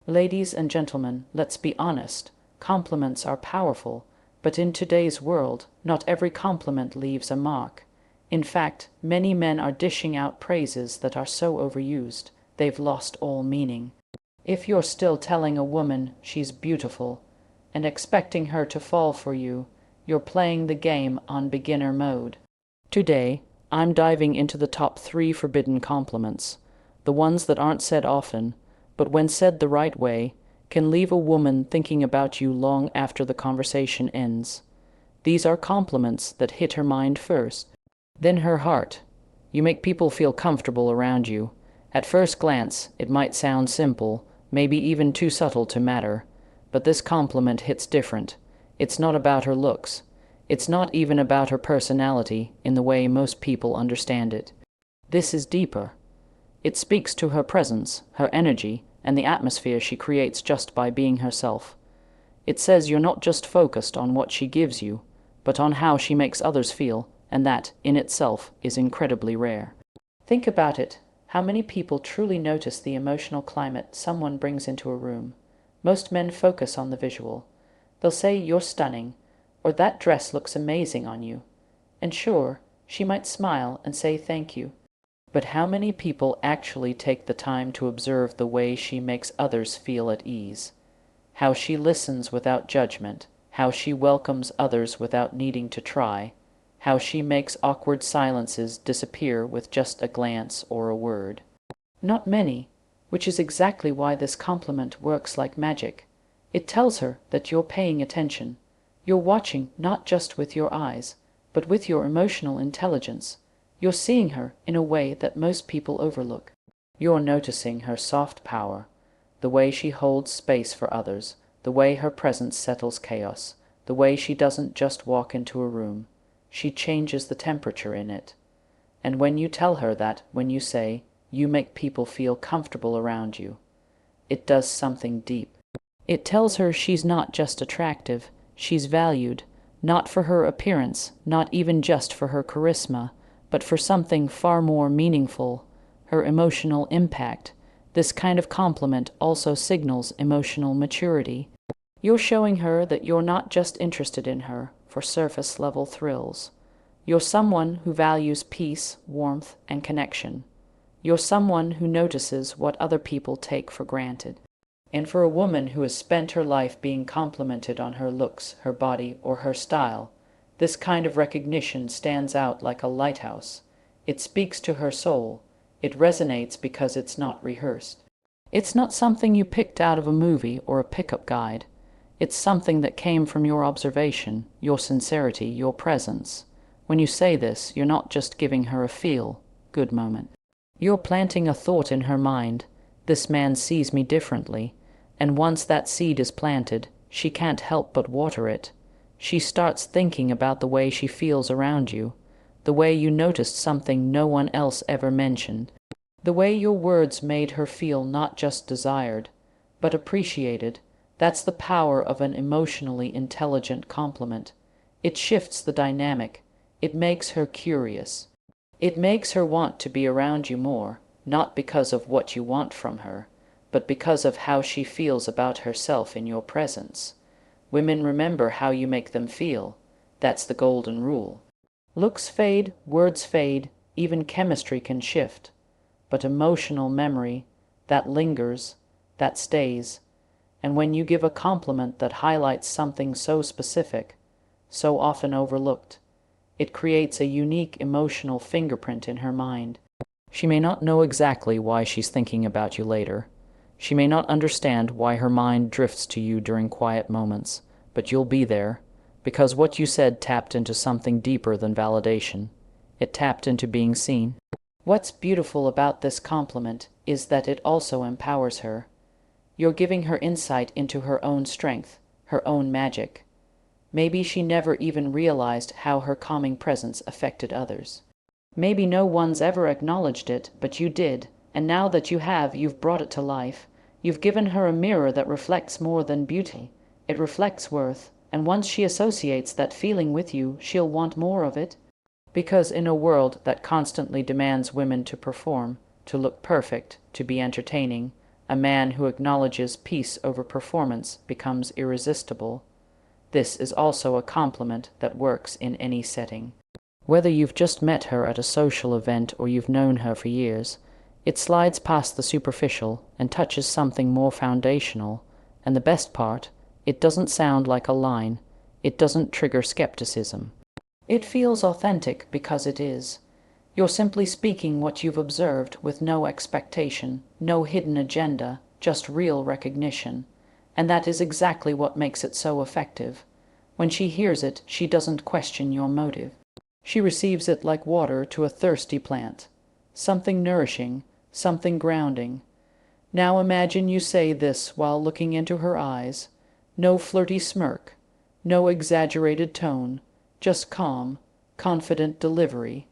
Ladies and gentlemen, let's be honest. Compliments are powerful, but in today's world, not every compliment leaves a mark. In fact, many men are dishing out praises that are so overused, they've lost all meaning. If you're still telling a woman she's beautiful and expecting her to fall for you, you're playing the game on beginner mode. Today, I'm diving into the top 3 forbidden compliments, the ones that aren't said often, but when said the right way, can leave a woman thinking about you long after the conversation ends. These are compliments that hit her mind first, then her heart. You make people feel comfortable around you. At first glance, it might sound simple, maybe even too subtle to matter, but this compliment hits different. It's not about her looks. It's not even about her personality in the way most people understand it. This is deeper. It speaks to her presence, her energy, and the atmosphere she creates just by being herself. It says you're not just focused on what she gives you, but on how she makes others feel, and that, in itself, is incredibly rare. Think about it. How many people truly notice the emotional climate someone brings into a room? Most men focus on the visual. They'll say, "You're stunning," or "That dress looks amazing on you." And sure, she might smile and say thank you. But how many people actually take the time to observe the way she makes others feel at ease? How she listens without judgment, how she welcomes others without needing to try, how she makes awkward silences disappear with just a glance or a word. Not many, which is exactly why this compliment works like magic. It tells her that you're paying attention. You're watching not just with your eyes, but with your emotional intelligence. You're seeing her in a way that most people overlook. You're noticing her soft power, the way she holds space for others, the way her presence settles chaos, the way she doesn't just walk into a room. She changes the temperature in it. And when you tell her that, when you say, "You make people feel comfortable around you," it does something deep. It tells her she's not just attractive, she's valued, not for her appearance, not even just for her charisma, but for something far more meaningful, her emotional impact. This kind of compliment also signals emotional maturity. You're showing her that you're not just interested in her for surface-level thrills. You're someone who values peace, warmth, and connection. You're someone who notices what other people take for granted. And for a woman who has spent her life being complimented on her looks, her body, or her style, this kind of recognition stands out like a lighthouse. It speaks to her soul. It resonates because it's not rehearsed. It's not something you picked out of a movie or a pickup guide. It's something that came from your observation, your sincerity, your presence. When you say this, you're not just giving her a feel-good moment. You're planting a thought in her mind. This man sees me differently. And once that seed is planted, she can't help but water it. She starts thinking about the way she feels around you, the way you noticed something no one else ever mentioned, the way your words made her feel not just desired, but appreciated. That's the power of an emotionally intelligent compliment. It shifts the dynamic. It makes her curious. It makes her want to be around you more, not because of what you want from her, but because of how she feels about herself in your presence. Women remember how you make them feel. That's the golden rule. Looks fade, words fade, even chemistry can shift. But emotional memory, that lingers, that stays. And when you give a compliment that highlights something so specific, so often overlooked, it creates a unique emotional fingerprint in her mind. She may not know exactly why she's thinking about you later. She may not understand why her mind drifts to you during quiet moments, but you'll be there, because what you said tapped into something deeper than validation. It tapped into being seen. What's beautiful about this compliment is that it also empowers her. You're giving her insight into her own strength, her own magic. Maybe she never even realized how her calming presence affected others. Maybe no one's ever acknowledged it, but you did, and now that you have, you've brought it to life. You've given her a mirror that reflects more than beauty. It reflects worth, and once she associates that feeling with you, she'll want more of it. Because in a world that constantly demands women to perform, to look perfect, to be entertaining, A man who acknowledges peace over performance becomes irresistible. This is also a compliment that works in any setting. Whether you've just met her at a social event or you've known her for years, it slides past the superficial and touches something more foundational, and the best part, it doesn't sound like a line. It doesn't trigger skepticism. It feels authentic because it is. You're simply speaking what you've observed with no expectation, no hidden agenda, just real recognition. And that is exactly what makes it so effective. When she hears it, she doesn't question your motive. She receives it like water to a thirsty plant. Something nourishing, something grounding. Now imagine you say this while looking into her eyes. No flirty smirk, no exaggerated tone, just calm, confident delivery.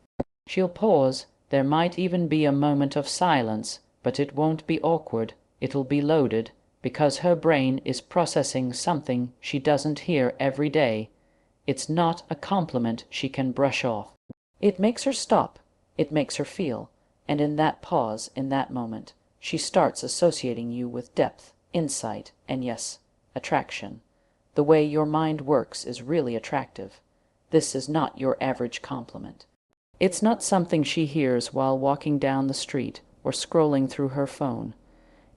She'll pause. There might even be a moment of silence, but it won't be awkward. It'll be loaded, because her brain is processing something she doesn't hear every day. It's not a compliment she can brush off. It makes her stop. It makes her feel. And in that pause, in that moment, she starts associating you with depth, insight, and yes, attraction. The way your mind works is really attractive. This is not your average compliment. It's not something she hears while walking down the street or scrolling through her phone.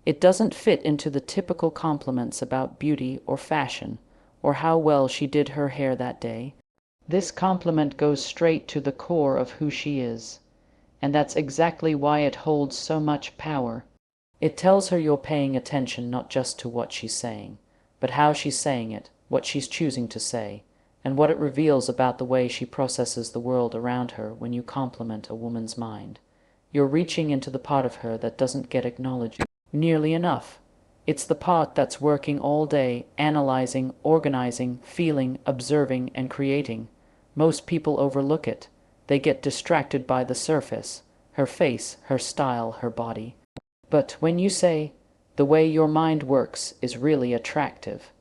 It doesn't fit into the typical compliments about beauty or fashion, or how well she did her hair that day. This compliment goes straight to the core of who she is, and that's exactly why it holds so much power. It tells her you're paying attention not just to what she's saying, but how she's saying it, what she's choosing to say, and what it reveals about the way she processes the world around her when you compliment a woman's mind. You're reaching into the part of her that doesn't get acknowledged nearly enough. It's the part that's working all day, analyzing, organizing, feeling, observing, and creating. Most people overlook it. They get distracted by the surface, her face, her style, her body. But when you say, the way your mind works is really attractive,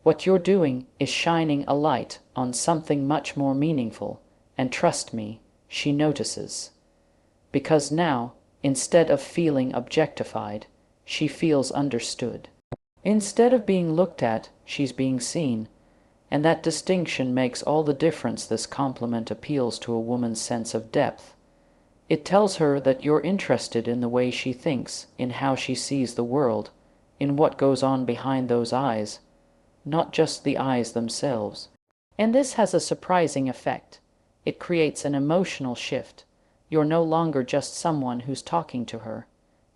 what you're doing is shining a light on something much more meaningful, and trust me, she notices. Because now, instead of feeling objectified, she feels understood. Instead of being looked at, she's being seen, and that distinction makes all the difference. This compliment appeals to a woman's sense of depth. It tells her that you're interested in the way she thinks, in how she sees the world, in what goes on behind those eyes, not just the eyes themselves. And this has a surprising effect. It creates an emotional shift. You're no longer just someone who's talking to her.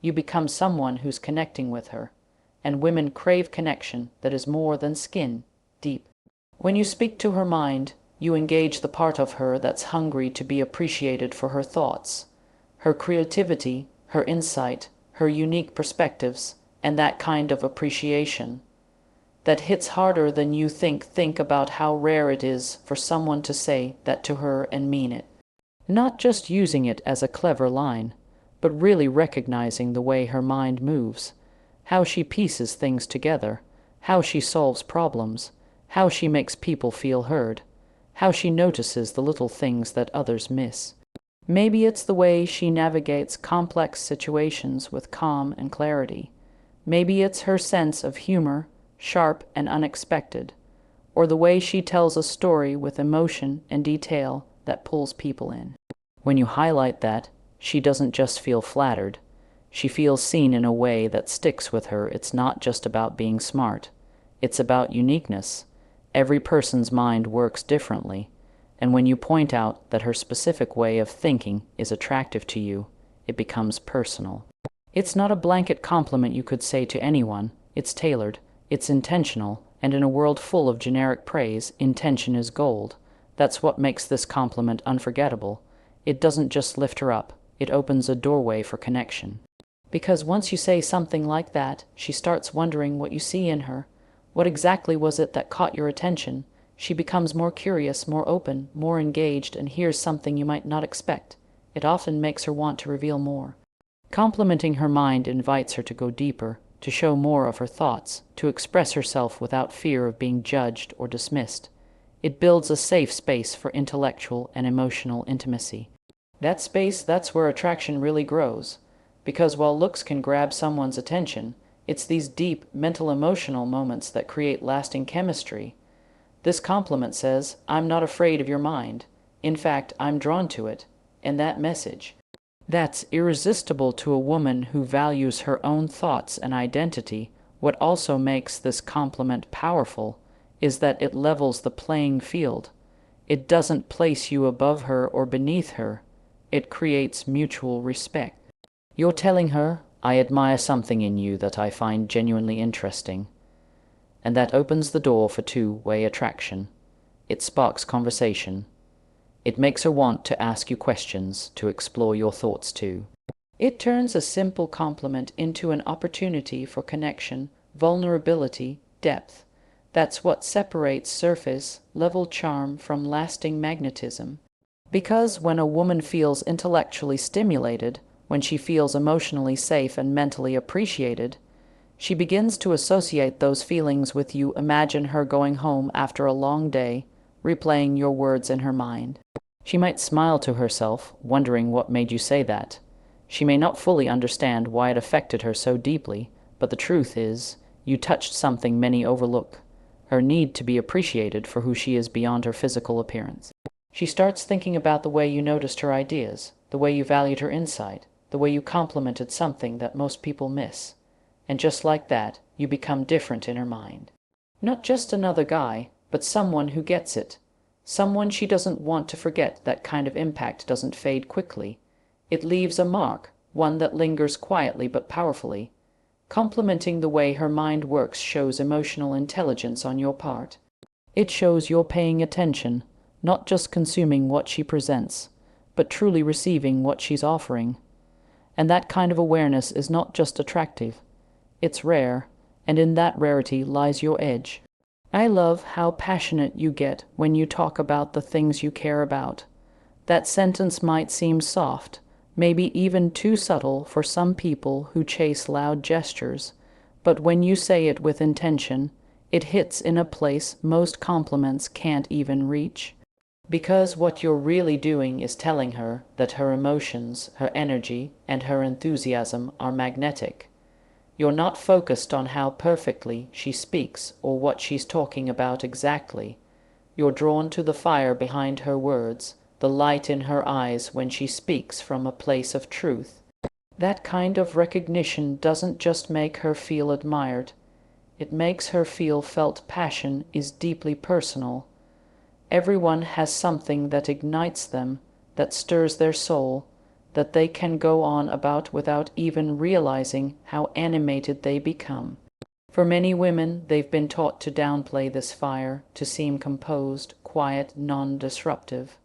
You become someone who's connecting with her. And women crave connection that is more than skin, deep. When you speak to her mind, you engage the part of her that's hungry to be appreciated for her thoughts, her creativity, her insight, her unique perspectives, and that kind of appreciation that hits harder than you think. Think about how rare it is for someone to say that to her and mean it. Not just using it as a clever line, but really recognizing the way her mind moves, how she pieces things together, how she solves problems, how she makes people feel heard, how she notices the little things that others miss. Maybe it's the way she navigates complex situations with calm and clarity. Maybe it's her sense of humor, sharp and unexpected, or the way she tells a story with emotion and detail that pulls people in. When you highlight that, she doesn't just feel flattered. She feels seen in a way that sticks with her. It's not just about being smart. It's about uniqueness. Every person's mind works differently, and when you point out that her specific way of thinking is attractive to you, it becomes personal. It's not a blanket compliment you could say to anyone. It's tailored. It's intentional, and in a world full of generic praise, intention is gold. That's what makes this compliment unforgettable. It doesn't just lift her up, it opens a doorway for connection. Because once you say something like that, she starts wondering what you see in her. What exactly was it that caught your attention? She becomes more curious, more open, more engaged, and hears something you might not expect. It often makes her want to reveal more. Complimenting her mind invites her to go deeper, to show more of her thoughts, to express herself without fear of being judged or dismissed. It builds a safe space for intellectual and emotional intimacy. That space, that's where attraction really grows. Because while looks can grab someone's attention, it's these deep, mental, emotional moments that create lasting chemistry. This compliment says, I'm not afraid of your mind. In fact, I'm drawn to it. And that message, that's irresistible to a woman who values her own thoughts and identity. What also makes this compliment powerful is that it levels the playing field. It doesn't place you above her or beneath her. It creates mutual respect. You're telling her, I admire something in you that I find genuinely interesting. And that opens the door for two-way attraction. It sparks conversation. It makes her want to ask you questions, to explore your thoughts too. It turns a simple compliment into an opportunity for connection, vulnerability, depth. That's what separates surface-level charm from lasting magnetism. Because when a woman feels intellectually stimulated, when she feels emotionally safe and mentally appreciated, she begins to associate those feelings with you. Imagine her going home after a long day, replaying your words in her mind. She might smile to herself, wondering what made you say that. She may not fully understand why it affected her so deeply, but the truth is, you touched something many overlook, her need to be appreciated for who she is beyond her physical appearance. She starts thinking about the way you noticed her ideas, the way you valued her insight, the way you complimented something that most people miss. And just like that, you become different in her mind. Not just another guy, but someone who gets it. Someone she doesn't want to forget. That kind of impact doesn't fade quickly. It leaves a mark, one that lingers quietly but powerfully. Complimenting the way her mind works shows emotional intelligence on your part. It shows you're paying attention, not just consuming what she presents, but truly receiving what she's offering. And that kind of awareness is not just attractive. It's rare, and in that rarity lies your edge. I love how passionate you get when you talk about the things you care about. That sentence might seem soft, maybe even too subtle for some people who chase loud gestures, but when you say it with intention, it hits in a place most compliments can't even reach. Because what you're really doing is telling her that her emotions, her energy, and her enthusiasm are magnetic. You're not focused on how perfectly she speaks or what she's talking about exactly. You're drawn to the fire behind her words, the light in her eyes when she speaks from a place of truth. That kind of recognition doesn't just make her feel admired. It makes her feel felt. Passion is deeply personal. Everyone has something that ignites them, that stirs their soul, that they can go on about without even realizing how animated they become. For many women, they've been taught to downplay this fire, to seem composed, quiet, non-disruptive.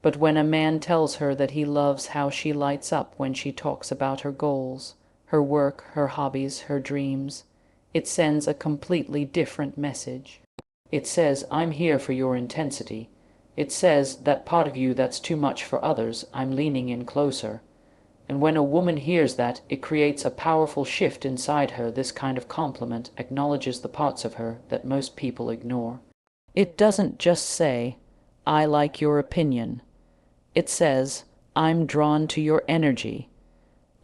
But when a man tells her that he loves how she lights up when she talks about her goals, her work, her hobbies, her dreams, it sends a completely different message. It says, I'm here for your intensity. It says, that part of you that's too much for others, I'm leaning in closer. And when a woman hears that, it creates a powerful shift inside her. This kind of compliment acknowledges the parts of her that most people ignore. It doesn't just say, I like your opinion. It says, I'm drawn to your energy.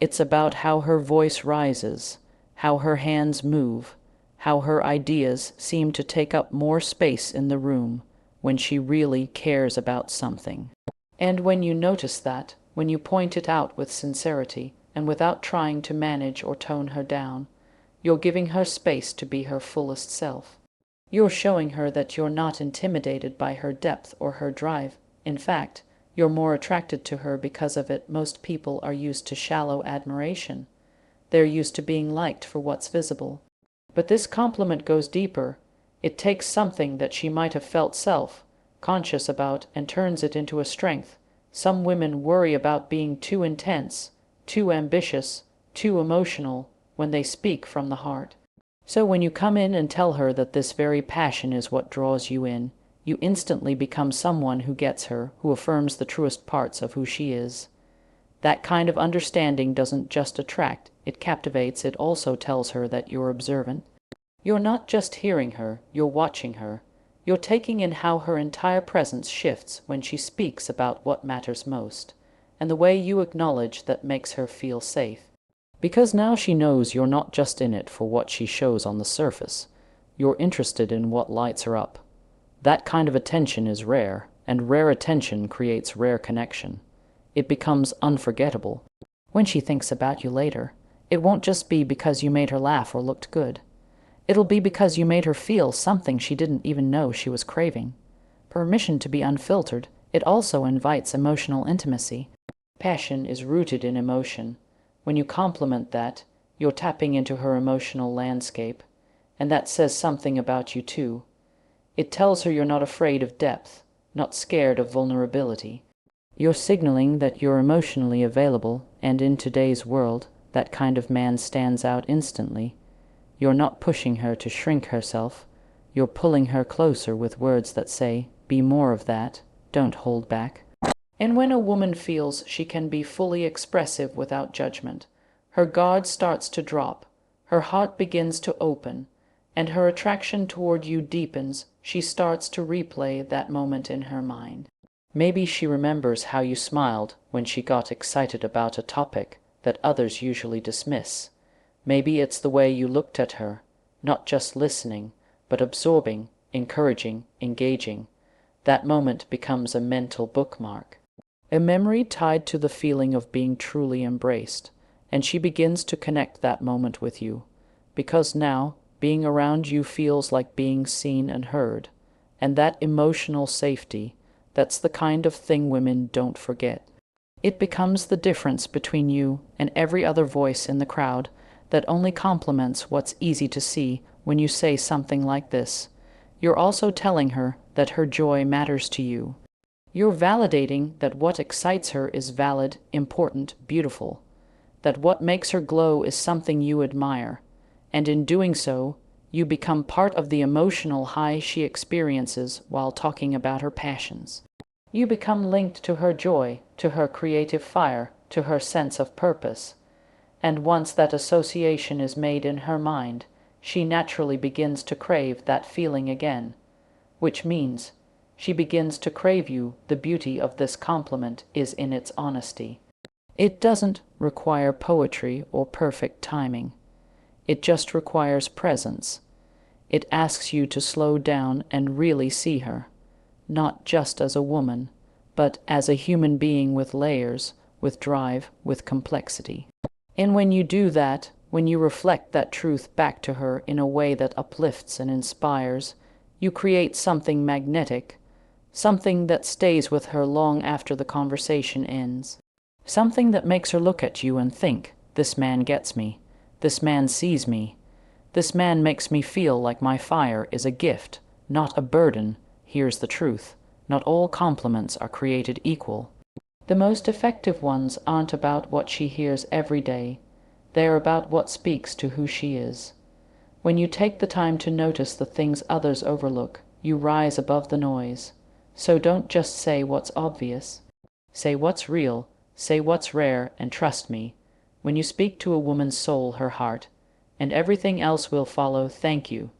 It's about how her voice rises, how her hands move, how her ideas seem to take up more space in the room when she really cares about something. And when you notice that, when you point it out with sincerity and without trying to manage or tone her down, you're giving her space to be her fullest self. You're showing her that you're not intimidated by her depth or her drive. In fact, you're more attracted to her because of it. Most people are used to shallow admiration. They're used to being liked for what's visible. But this compliment goes deeper. It takes something that she might have felt self-conscious about and turns it into a strength. Some women worry about being too intense, too ambitious, too emotional when they speak from the heart. So when you come in and tell her that this very passion is what draws you in, you instantly become someone who gets her, who affirms the truest parts of who she is. That kind of understanding doesn't just attract, it captivates. It also tells her that you're observant. You're not just hearing her, you're watching her. You're taking in how her entire presence shifts when she speaks about what matters most, and the way you acknowledge that makes her feel safe. Because now she knows you're not just in it for what she shows on the surface. You're interested in what lights her up. That kind of attention is rare, and rare attention creates rare connection. It becomes unforgettable. When she thinks about you later, it won't just be because you made her laugh or looked good. It'll be because you made her feel something she didn't even know she was craving. Permission to be unfiltered, it also invites emotional intimacy. Passion is rooted in emotion. When you compliment that, you're tapping into her emotional landscape, and that says something about you too. It tells her you're not afraid of depth, not scared of vulnerability. You're signaling that you're emotionally available, and in today's world, that kind of man stands out instantly. You're not pushing her to shrink herself. You're pulling her closer with words that say, "Be more of that, don't hold back." And when a woman feels she can be fully expressive without judgment, her guard starts to drop, her heart begins to open, and her attraction toward you deepens. She starts to replay that moment in her mind. Maybe she remembers how you smiled when she got excited about a topic that others usually dismiss. Maybe it's the way you looked at her, not just listening, but absorbing, encouraging, engaging. That moment becomes a mental bookmark, a memory tied to the feeling of being truly embraced, and she begins to connect that moment with you, because now being around you feels like being seen and heard, and that emotional safety, that's the kind of thing women don't forget. It becomes the difference between you and every other voice in the crowd that only complements what's easy to see when you say something like this. You're also telling her that her joy matters to you. You're validating that what excites her is valid, important, beautiful, that what makes her glow is something you admire, and in doing so, you become part of the emotional high she experiences while talking about her passions. You become linked to her joy, to her creative fire, to her sense of purpose. And once that association is made in her mind, she naturally begins to crave that feeling again, which means she begins to crave you. The beauty of this compliment is in its honesty. It doesn't require poetry or perfect timing. It just requires presence. It asks you to slow down and really see her, not just as a woman, but as a human being with layers, with drive, with complexity. And when you do that, when you reflect that truth back to her in a way that uplifts and inspires, you create something magnetic, something that stays with her long after the conversation ends. Something that makes her look at you and think, "This man gets me. This man sees me. This man makes me feel like my fire is a gift, not a burden." Here's the truth. Not all compliments are created equal. The most effective ones aren't about what she hears every day. They're about what speaks to who she is. When you take the time to notice the things others overlook, you rise above the noise. So don't just say what's obvious. Say what's real, say what's rare, and trust me, when you speak to a woman's soul, her heart, and everything else will follow. Thank you.